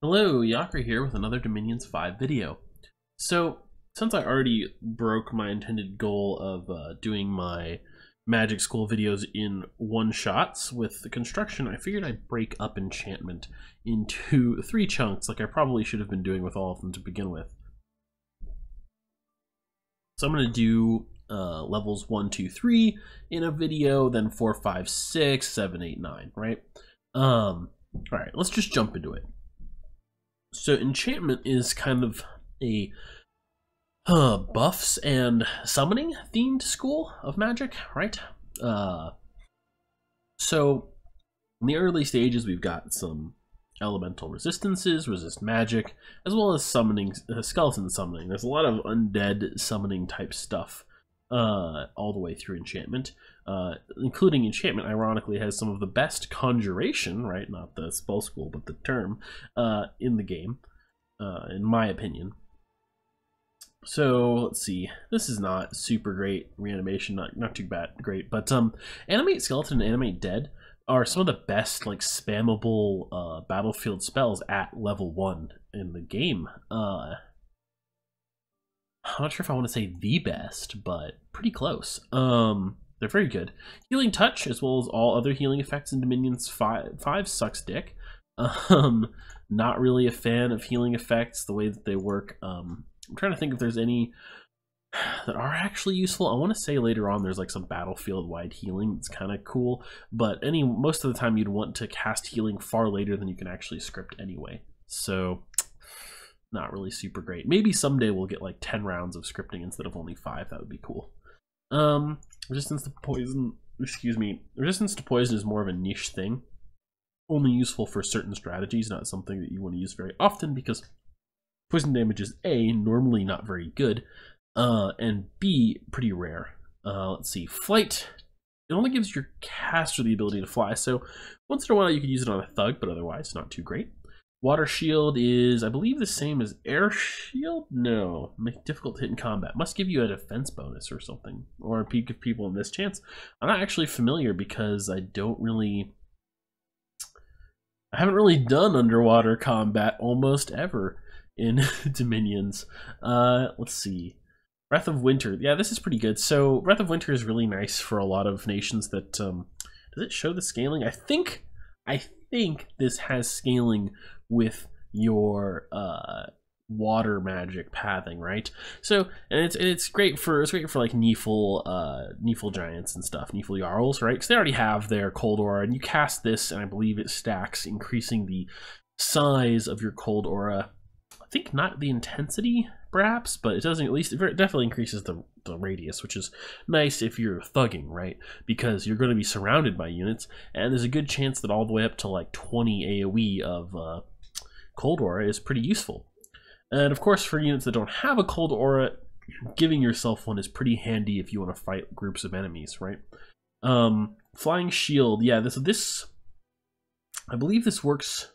Hello, Yaker here with another Dominions 5 video. So, since I already broke my intended goal of doing my magic school videos in one-shots with the construction, I figured I'd break up enchantment into 3 chunks like I probably should have been doing with all of them to begin with. So I'm going to do levels 1, 2, 3 in a video, then 4, 5, 6, 7, 8, 9, right? Alright, let's just jump into it. So enchantment is kind of a buffs and summoning themed school of magic, right? So in the early stages we've got some elemental resistances, resist magic, as well as summoning, skeleton summoning. There's a lot of undead summoning type stuff all the way through enchantment, including enchantment ironically has some of the best conjuration, right, not the spell school but the term, in the game, in my opinion. So let's see, this is not super great reanimation, not too bad great, but animate skeleton and animate dead are some of the best like spammable battlefield spells at level 1 in the game. I'm not sure if I want to say the best, but pretty close. They're very good. Healing Touch, as well as all other healing effects in Dominions 5 sucks dick. Not really a fan of healing effects, the way that they work. I'm trying to think if there's any that are actually useful. I want to say later on there's like some battlefield-wide healing that's kind of cool, but most of the time you'd want to cast healing far later than you can actually script anyway. So not really super great. Maybe someday we'll get like 10 rounds of scripting instead of only 5. That would be cool. Resistance to poison, resistance to poison is more of a niche thing. Only useful for certain strategies, not something that you want to use very often because poison damage is A, normally not very good, and B, pretty rare. Let's see, flight. It only gives your caster the ability to fly, so once in a while you could use it on a thug, but otherwise not too great. Water shield is, I believe, the same as air shield? No, make it difficult to hit in combat. Must give you a defense bonus or something, or give people in this chance. I'm not actually familiar because I haven't really done underwater combat almost ever in Dominions. Let's see. Breath of Winter. Yeah, this is pretty good. So Breath of Winter is really nice for a lot of nations that, does it show the scaling? I think this has scaling with your water magic pathing, right? So, and it's great for like Neefle giants and stuff, Neefle Jarls, right? Because they already have their cold aura, and you cast this, and I believe it stacks, increasing the size of your cold aura. I think not the intensity, perhaps, but it doesn't. At least it definitely increases the radius, which is nice if you're thugging, right? Because you're going to be surrounded by units, and there's a good chance that all the way up to like 20 AoE of cold aura is pretty useful. And of course, for units that don't have a cold aura, giving yourself one is pretty handy if you want to fight groups of enemies, right? Flying shield, yeah. This I believe this works.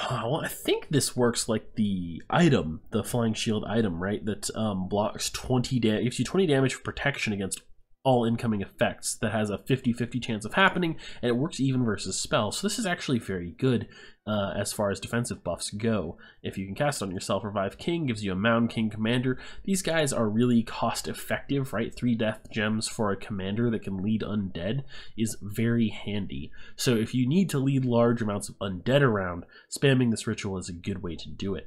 Well, I think this works like the item, the flying shield item, right? That blocks 20 damage, gives you 20 damage for protection against all incoming effects. That has a 50-50 chance of happening, and it works even versus spells. So this is actually very good as far as defensive buffs go. If you can cast it on yourself, Revive King gives you a Mound King commander. These guys are really cost effective, right? 3 death gems for a commander that can lead undead is very handy. So if you need to lead large amounts of undead around, spamming this ritual is a good way to do it.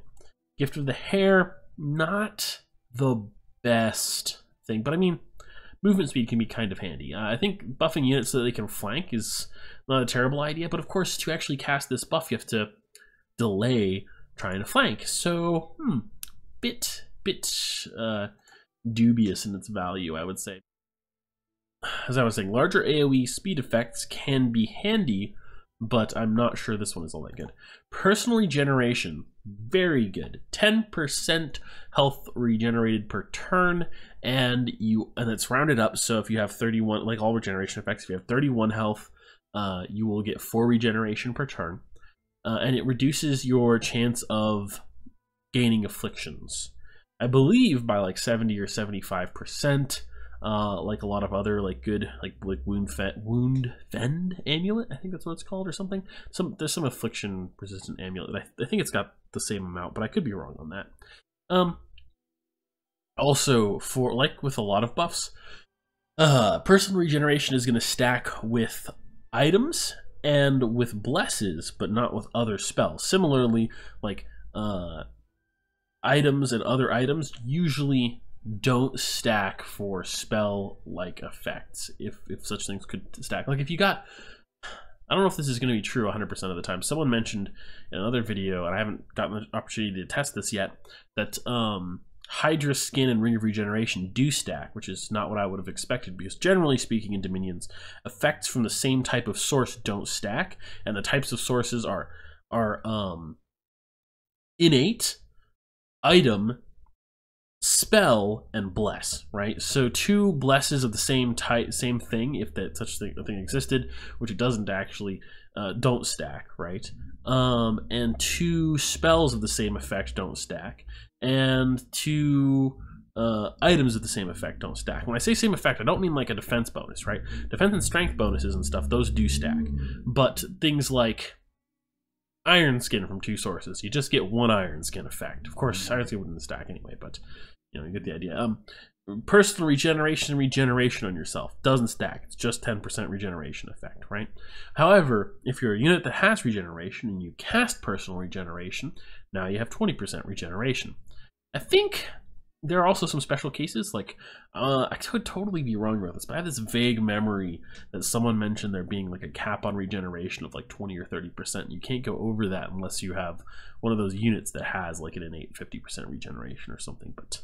Gift of the Hair, not the best thing, but I mean, movement speed can be kind of handy. I think buffing units so that they can flank is not a terrible idea, but of course to actually cast this buff you have to delay trying to flank. So, bit dubious in its value, I would say. As I was saying, larger AoE speed effects can be handy, but I'm not sure this one is all that good. Personal regeneration, very good. 10% health regenerated per turn, and it's rounded up. So if you have 31, like all regeneration effects, if you have 31 health, you will get 4 regeneration per turn, and it reduces your chance of gaining afflictions, I believe, by like 70 or 75%. like a lot of other like good like wound fend amulet. I think that's what it's called or something. There's some affliction resistant amulet. I think it's got the same amount, but I could be wrong on that. Also, for like with a lot of buffs, personal regeneration is going to stack with items and with blesses, but not with other spells. Similarly, like items and other items usually don't stack for spell-like effects, if such things could stack. Like if you got, I don't know if this is going to be true 100% of the time. Someone mentioned in another video, and I haven't gotten the opportunity to test this yet, that Hydra Skin and Ring of Regeneration do stack, which is not what I would have expected, because generally speaking in Dominions, effects from the same type of source don't stack, and the types of sources are innate, item, spell, and bless, right? So 2 blesses of the same type, same thing, if that such thing existed, which it doesn't actually, don't stack, right? And 2 spells of the same effect don't stack, and 2 items of the same effect don't stack. When I say same effect, I don't mean like a defense bonus, right? Defense and strength bonuses and stuff, those do stack, but things like Iron Skin from 2 sources, you just get 1 Iron Skin effect. Of course, Iron Skin wouldn't stack anyway, but you know, you get the idea. Personal regeneration on yourself doesn't stack. It's just 10% regeneration effect, right? However, if you're a unit that has regeneration and you cast personal regeneration, now you have 20% regeneration. I think there are also some special cases, like, I could totally be wrong about this, but I have this vague memory that someone mentioned there being like a cap on regeneration of like 20 or 30%. You can't go over that unless you have one of those units that has like an innate 50% regeneration or something, but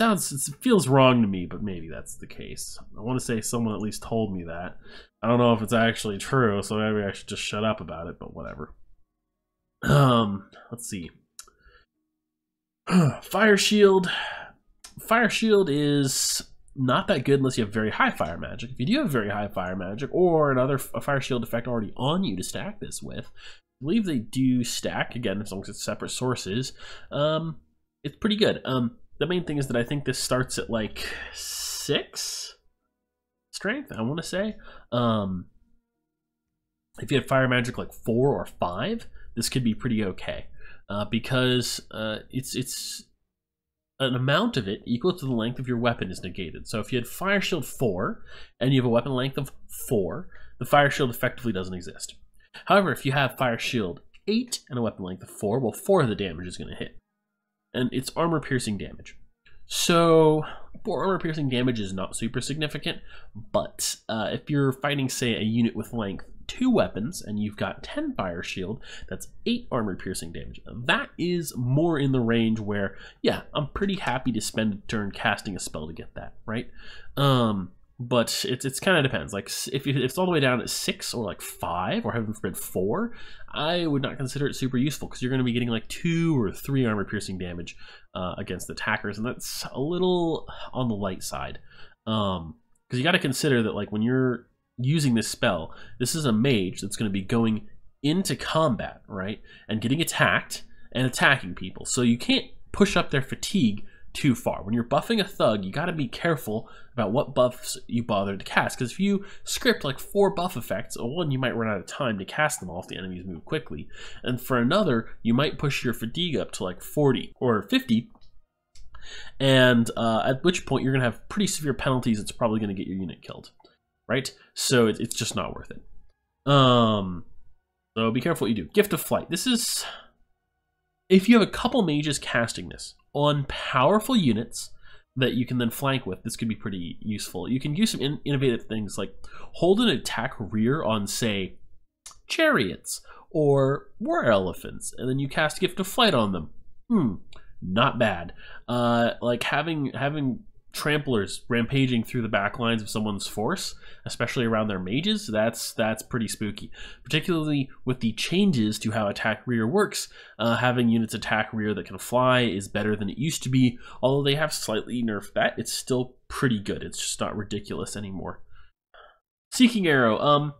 it feels wrong to me, but maybe that's the case. I want to say someone at least told me that. I don't know if it's actually true, so maybe I should just shut up about it, but whatever. Let's see. Fire Shield. Fire Shield is not that good unless you have very high fire magic. If you do have very high fire magic or a Fire Shield effect already on you to stack this with, I believe they do stack, again, as long as it's separate sources. It's pretty good. The main thing is that I think this starts at like 6 strength, I want to say. If you had fire magic like 4 or 5, this could be pretty okay, because it's an amount of it equal to the length of your weapon is negated. So if you had Fire Shield 4 and you have a weapon length of 4, the Fire Shield effectively doesn't exist. However, if you have Fire Shield 8 and a weapon length of 4, well, 4 of the damage is going to hit. And it's armor piercing damage. So 4 armor piercing damage is not super significant, but if you're fighting, say, a unit with length 2 weapons and you've got 10 fire shield, that's 8 armor piercing damage. That is more in the range where, yeah, I'm pretty happy to spend a turn casting a spell to get that, right? But it's kind of depends. Like if it's all the way down at 6 or like 5 or heaven forbid 4, I would not consider it super useful, because you're going to be getting like 2 or 3 armor piercing damage against attackers, and that's a little on the light side. Because you got to consider that, like, when you're using this spell, this is a mage that's going to be going into combat, right, and getting attacked and attacking people. So you can't push up their fatigue too far. When you're buffing a thug, you got to be careful about what buffs you bother to cast, because if you script like 4 buff effects, one, you might run out of time to cast them all if the enemies move quickly, and for another, you might push your fatigue up to like 40 or 50, and at which point you're going to have pretty severe penalties. It's probably going to get your unit killed, right? So it's just not worth it. So be careful what you do. Gift of Flight. This is, if you have a couple mages casting this on powerful units that you can then flank with, this could be pretty useful. You can use some innovative things like hold an attack rear on, say, chariots or war elephants, and then you cast Gift of Flight on them. Not bad. Like having tramplers rampaging through the back lines of someone's force, especially around their mages, that's pretty spooky. Particularly with the changes to how attack rear works, having units attack rear that can fly is better than it used to be. Although they have slightly nerfed that, it's still pretty good. It's just not ridiculous anymore. Seeking Arrow.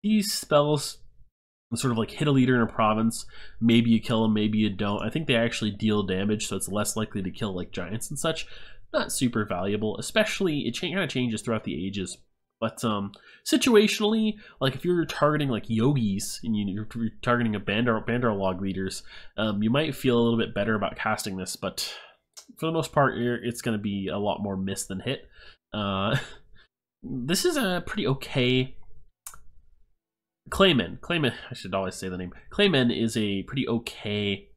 These spells sort of like hit a leader in a province. Maybe you kill them, maybe you don't. I think they actually deal damage, so it's less likely to kill like giants and such. not super valuable, especially it kind of changes throughout the ages. But situationally, like if you're targeting like yogis and you're targeting a Bandar log leaders, you might feel a little bit better about casting this, but for the most part, it's going to be a lot more miss than hit. This is a pretty okay Clayman. I should always say the name. Clayman is a pretty okay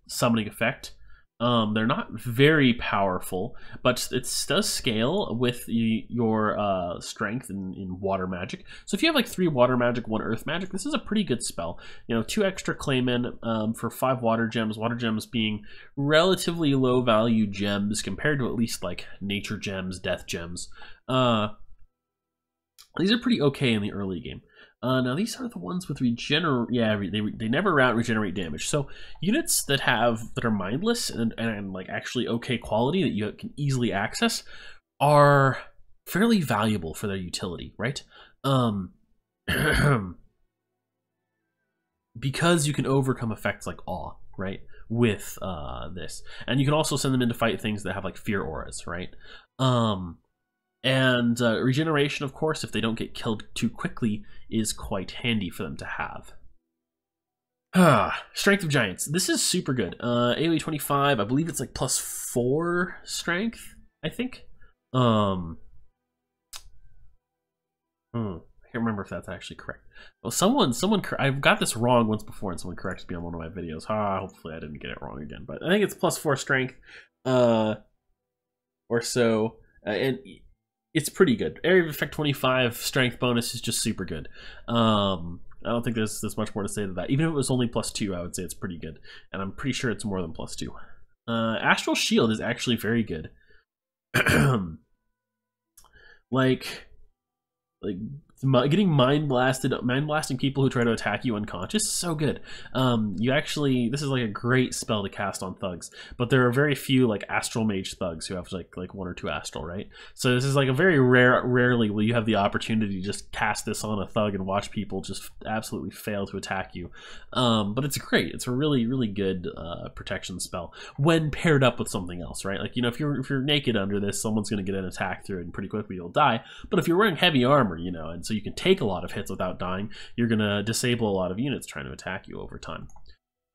summoning effect. They're not very powerful, but it does scale with your strength in water magic. So if you have like 3 water magic, 1 earth magic, this is a pretty good spell. 2 extra Claymen for 5 water gems. Water gems being relatively low value gems compared to at least like nature gems, death gems. These are pretty okay in the early game. Now these are the ones with they never regenerate damage. So units that are mindless and like actually okay quality that you can easily access are fairly valuable for their utility, right? Because you can overcome effects like awe, right? With this, and you can also send them in to fight things that have like fear auras, right? And regeneration, of course, if they don't get killed too quickly, is quite handy for them to have. Strength of Giants. This is super good. AoE 25, I believe it's like +4 strength, I think. I can't remember if that's actually correct. Well, someone, I've got this wrong once before, and someone corrected me on one of my videos. Hopefully I didn't get it wrong again, but I think it's +4 strength, or so, and it's pretty good. Area of Effect 25 strength bonus is just super good. I don't think there's much more to say to that. Even if it was only +2, I would say it's pretty good. And I'm pretty sure it's more than +2. Astral Shield is actually very good. like getting mind-blasting people who try to attack you unconscious, so good. This is like a great spell to cast on thugs, but there are very few like astral mage thugs who have like 1 or 2 astral, right? So this is like a very rarely will you have the opportunity to just cast this on a thug and watch people just absolutely fail to attack you. But it's great. It's a really, really good protection spell when paired up with something else, right? Like, if you're naked under this, someone's going to get an attack through it and pretty quickly you'll die. But if you're wearing heavy armor, and so you can take a lot of hits without dying, you're going to disable a lot of units trying to attack you over time.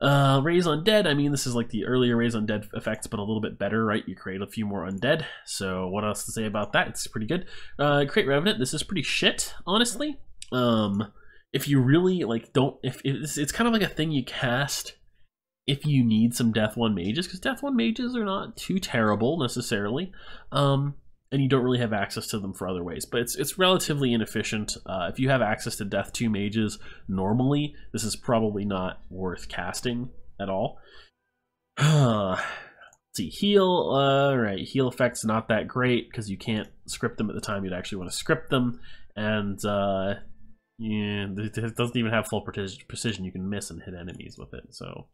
Raise Undead, I mean, this is like the earlier Raise Undead effects, but a little bit better, right? You create a few more undead, so what else to say about that? It's pretty good. Create Revenant, this is pretty shit, honestly. If you really, like, it's kind of like a thing you cast if you need some Death 1 mages, because Death 1 mages are not too terrible, necessarily. And you don't really have access to them for other ways, but it's relatively inefficient. If you have access to Death 2 mages normally, this is probably not worth casting at all. Let's see, heal. Alright, heal effects not that great because you can't script them at the time you'd actually want to script them, and it doesn't even have full precision. You can miss and hit enemies with it, so...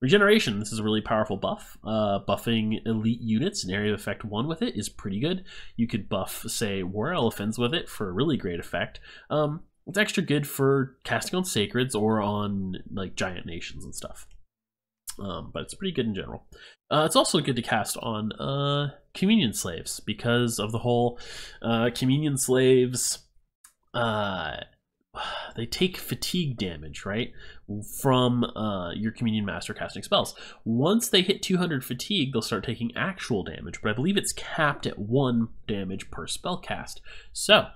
Regeneration, this is a really powerful buff. Buffing elite units in Area of Effect 1 with it is pretty good. You could buff, say, War Elephants with it for a really great effect. It's extra good for casting on Sacreds or on like giant nations and stuff. But it's pretty good in general. It's also good to cast on Communion Slaves because of the whole Communion Slaves... they take fatigue damage, right, from your Communion Master casting spells. Once they hit 200 fatigue, they'll start taking actual damage, but I believe it's capped at 1 damage per spell cast. So,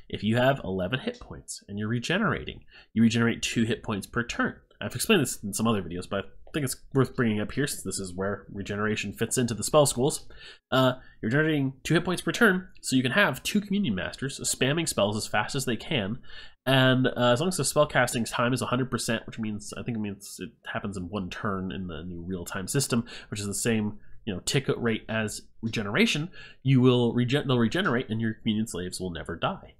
if you have 11 hit points and you're regenerating, you regenerate 2 hit points per turn. I've explained this in some other videos, but I think it's worth bringing up here since this is where regeneration fits into the spell schools. You're generating 2 hit points per turn, so you can have 2 Communion Masters spamming spells as fast as they can, and as long as the spell casting time is 100%, which means it happens in 1 turn in the new real-time system, which is the same tick rate as regeneration, they'll regenerate and your Communion Slaves will never die.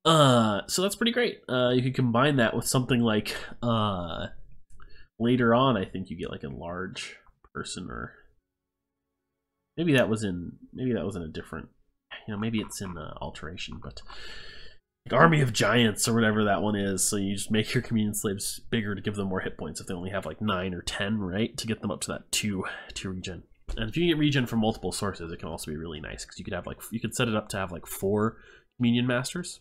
So that's pretty great. You can combine that with something like later on, I think you get like Enlarge Person, or maybe that was in a different, maybe it's in Alteration, but like Army of Giants or whatever that one is. So you just make your Communion Slaves bigger to give them more hit points if they only have like 9 or 10, right, to get them up to that 2 regen. And if you get regen from multiple sources, it can also be really nice because you could have you could set it up to have like 4 Communion Masters.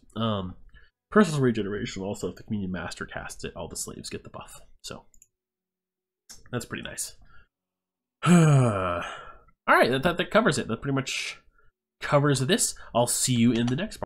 Personal regeneration also, if the Communion Master casts it, all the slaves get the buff. So that's pretty nice. All right, that covers it. That pretty much covers this. I'll see you in the next part.